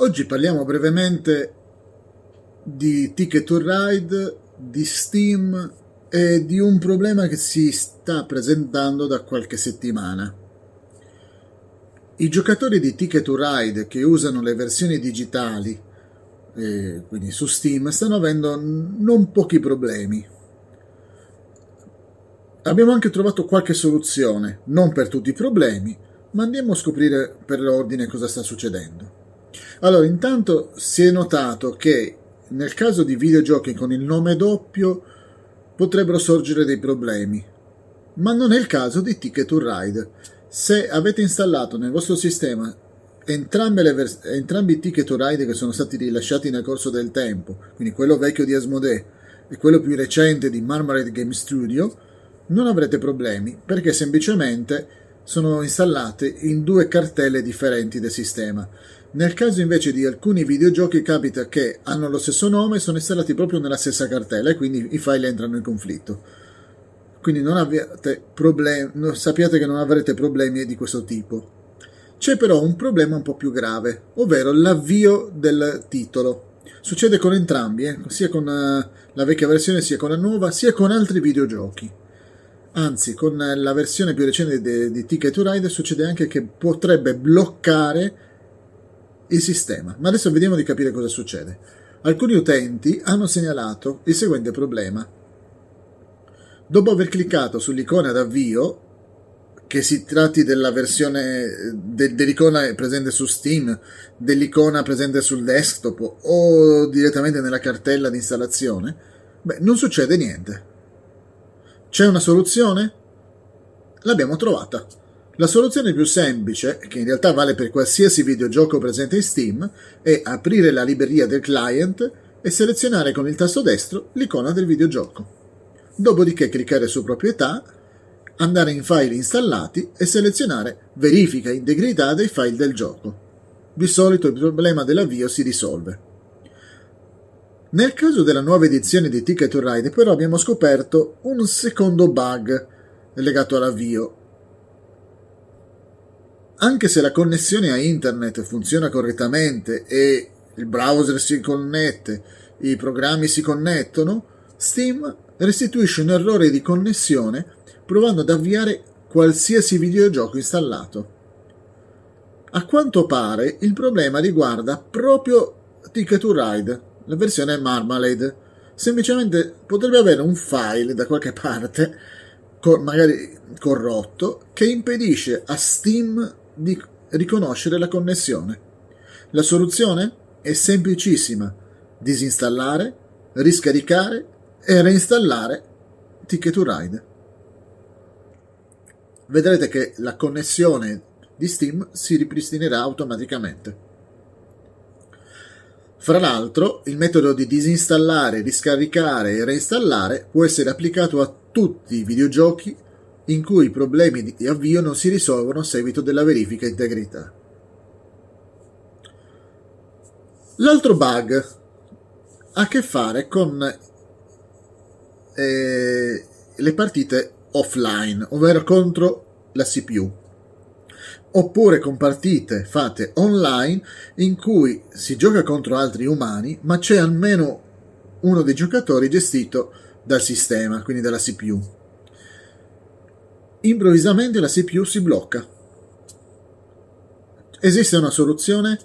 Oggi parliamo brevemente di Ticket to Ride, di Steam e di un problema che si sta presentando da qualche settimana. I giocatori di Ticket to Ride che usano le versioni digitali, quindi su Steam, stanno avendo non pochi problemi. Abbiamo anche trovato qualche soluzione, non per tutti i problemi, ma andiamo a scoprire per l'ordine cosa sta succedendo. Allora, intanto si è notato che nel caso di videogiochi con il nome doppio potrebbero sorgere dei problemi, ma non è il caso di Ticket to Ride. Se avete installato nel vostro sistema entrambi i Ticket to Ride che sono stati rilasciati nel corso del tempo, quindi quello vecchio di Asmodee e quello più recente di Marmalade Game Studio, non avrete problemi, perché semplicemente sono installate in due cartelle differenti del sistema. Nel caso invece di alcuni videogiochi capita che hanno lo stesso nome e sono installati proprio nella stessa cartella e quindi i file entrano in conflitto. Quindi sappiate che non avrete problemi di questo tipo. C'è però un problema un po' più grave, ovvero l'avvio del titolo. Succede con entrambi, sia con la vecchia versione sia con la nuova, sia con altri videogiochi. Anzi, con la versione più recente di Ticket to Ride succede anche che potrebbe bloccare il sistema. Ma adesso vediamo di capire cosa succede. Alcuni utenti hanno segnalato il seguente problema. Dopo aver cliccato sull'icona d'avvio, che si tratti della versione dell'icona presente su Steam, dell'icona presente sul desktop o direttamente nella cartella di installazione, non succede niente. C'è una soluzione? L'abbiamo trovata. La soluzione più semplice, che in realtà vale per qualsiasi videogioco presente in Steam, è aprire la libreria del client e selezionare con il tasto destro l'icona del videogioco. Dopodiché cliccare su Proprietà, andare in File installati e selezionare Verifica integrità dei file del gioco. Di solito il problema dell'avvio si risolve. Nel caso della nuova edizione di Ticket to Ride però abbiamo scoperto un secondo bug legato all'avvio. Anche se la connessione a internet funziona correttamente e il browser si connette, i programmi si connettono, Steam restituisce un errore di connessione provando ad avviare qualsiasi videogioco installato. A quanto pare il problema riguarda proprio Ticket to Ride, la versione Marmalade. Semplicemente potrebbe avere un file da qualche parte, magari corrotto, che impedisce a Steam di riconoscere la connessione. La soluzione è semplicissima: disinstallare, riscaricare e reinstallare Ticket to Ride. Vedrete che la connessione di Steam si ripristinerà automaticamente. Fra l'altro, il metodo di disinstallare, riscaricare e reinstallare può essere applicato a tutti i videogiochi in cui i problemi di avvio non si risolvono a seguito della verifica integrità. L'altro bug ha a che fare con le partite offline, ovvero contro la CPU, oppure con partite fatte online in cui si gioca contro altri umani, ma c'è almeno uno dei giocatori gestito dal sistema, quindi dalla CPU. Improvvisamente la CPU si blocca. Esiste una soluzione?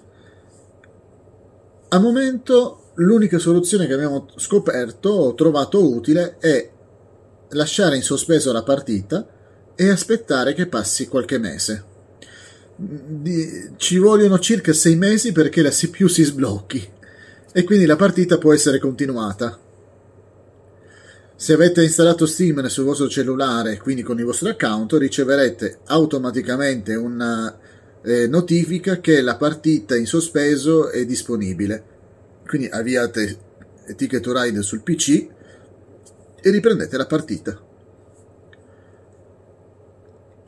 Al momento l'unica soluzione che abbiamo scoperto o trovato utile è lasciare in sospeso la partita e aspettare che passi qualche mese. Ci vogliono circa 6 mesi perché la CPU si sblocchi e quindi la partita può essere continuata. Se avete installato Steam sul vostro cellulare, quindi con il vostro account, riceverete automaticamente una notifica che la partita in sospeso è disponibile. Quindi avviate Ticket to Ride sul PC e riprendete la partita.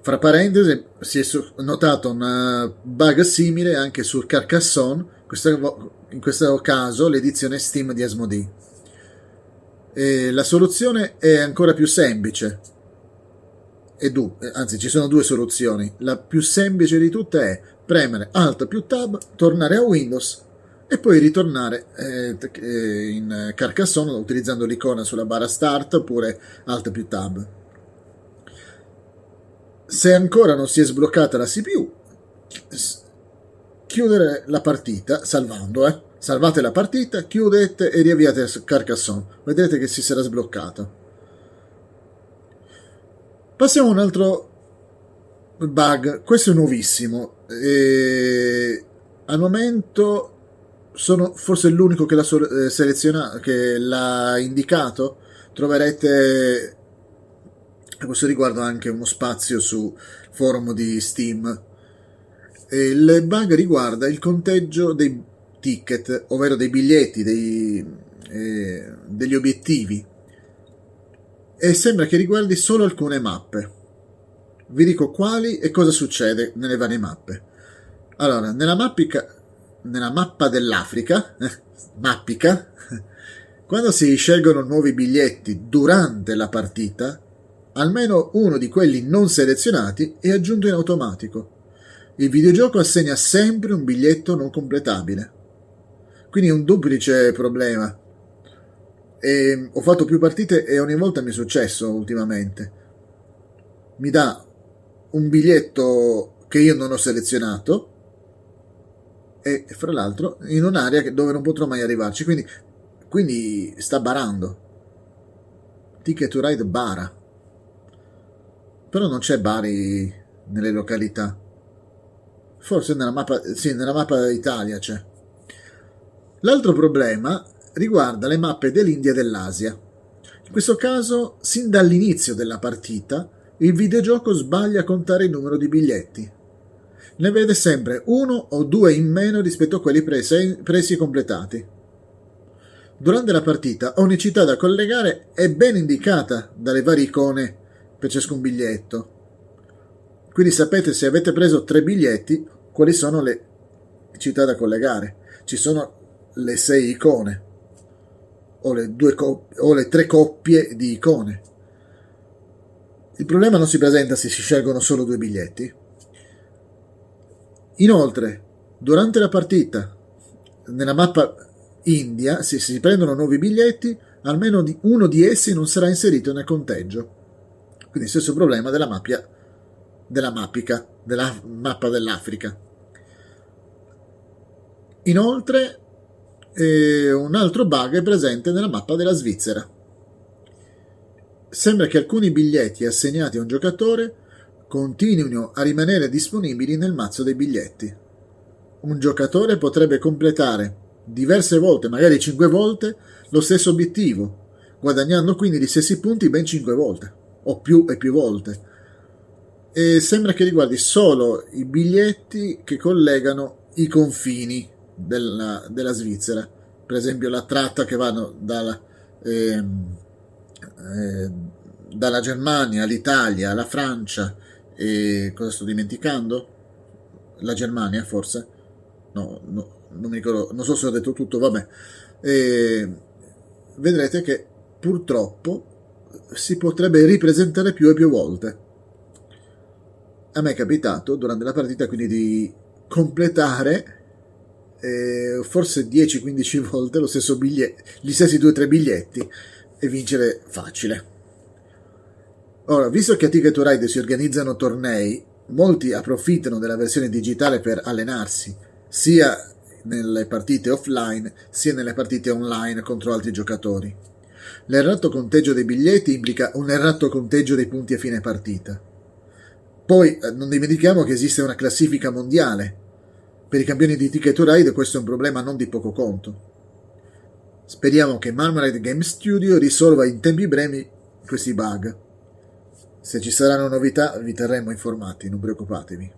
Fra parentesi, si è notato un bug simile anche sul Carcassonne, in questo caso l'edizione Steam di Asmodee. La soluzione è ancora più semplice, anzi ci sono due soluzioni. La più semplice di tutte è premere Alt più Tab, tornare a Windows e poi ritornare in Carcassonne utilizzando l'icona sulla barra Start oppure Alt più Tab. Se ancora non si è sbloccata la CPU, chiudere la partita, salvate la partita, chiudete e riavviate Carcassonne. Vedrete che si sarà sbloccata. Passiamo a un altro bug, questo è nuovissimo. Al momento sono forse l'unico che l'ha selezionato, che l'ha indicato. Troverete a questo riguardo anche uno spazio su forum di Steam. Il bug riguarda il conteggio dei ticket, ovvero dei biglietti, degli obiettivi, e sembra che riguardi solo alcune mappe. Vi dico quali e cosa succede nelle varie mappe. Allora, nella mappa dell'Africa, mappica, quando si scelgono nuovi biglietti durante la partita, almeno uno di quelli non selezionati è aggiunto in automatico. Il videogioco assegna sempre un biglietto non completabile. Quindi è un duplice problema. Ho fatto più partite e ogni volta mi è successo ultimamente. Mi dà un biglietto che io non ho selezionato e fra l'altro in un'area dove non potrò mai arrivarci. Quindi sta barando. Ticket to Ride bara. Però non c'è Bari nelle località. Forse nella mappa Italia c'è. L'altro problema riguarda le mappe dell'India e dell'Asia. In questo caso, sin dall'inizio della partita, il videogioco sbaglia a contare il numero di biglietti. Ne vede sempre uno o due in meno rispetto a quelli presi e completati. Durante la partita, ogni città da collegare è ben indicata dalle varie icone per ciascun biglietto. Quindi sapete, se avete preso 3 biglietti, quali sono le città da collegare. Ci sono le 6 icone o le 3 coppie di icone. Il problema non si presenta se si scelgono solo 2 biglietti. Inoltre, durante la partita, nella mappa India, se si prendono nuovi biglietti, almeno uno di essi non sarà inserito nel conteggio. Quindi stesso problema della mappa dell'Africa. Inoltre, un altro bug è presente nella mappa della Svizzera. Sembra che alcuni biglietti assegnati a un giocatore continuino a rimanere disponibili nel mazzo dei biglietti. Un giocatore potrebbe completare diverse volte, magari 5 volte, lo stesso obiettivo, guadagnando quindi gli stessi punti ben 5 volte, o più e più volte. E sembra che riguardi solo i biglietti che collegano i confini della Svizzera, per esempio la tratta che vanno dalla Germania all'Italia, alla Francia, e cosa sto dimenticando? La Germania forse? No, non mi ricordo, non so se ho detto tutto, vabbè. Vedrete che purtroppo si potrebbe ripresentare più e più volte. A me è capitato durante la partita quindi di completare forse 10-15 volte lo stesso biglietto, gli stessi 2-3 biglietti, e vincere facile. Ora, visto che a Ticket to Ride si organizzano tornei, molti approfittano della versione digitale per allenarsi, sia nelle partite offline sia nelle partite online contro altri giocatori. L'errato conteggio dei biglietti implica un errato conteggio dei punti a fine partita. Poi non dimentichiamo che esiste una classifica mondiale. Per i campioni di Ticket to Ride questo è un problema non di poco conto. Speriamo che Marmalade Game Studio risolva in tempi brevi questi bug. Se ci saranno novità vi terremo informati, non preoccupatevi.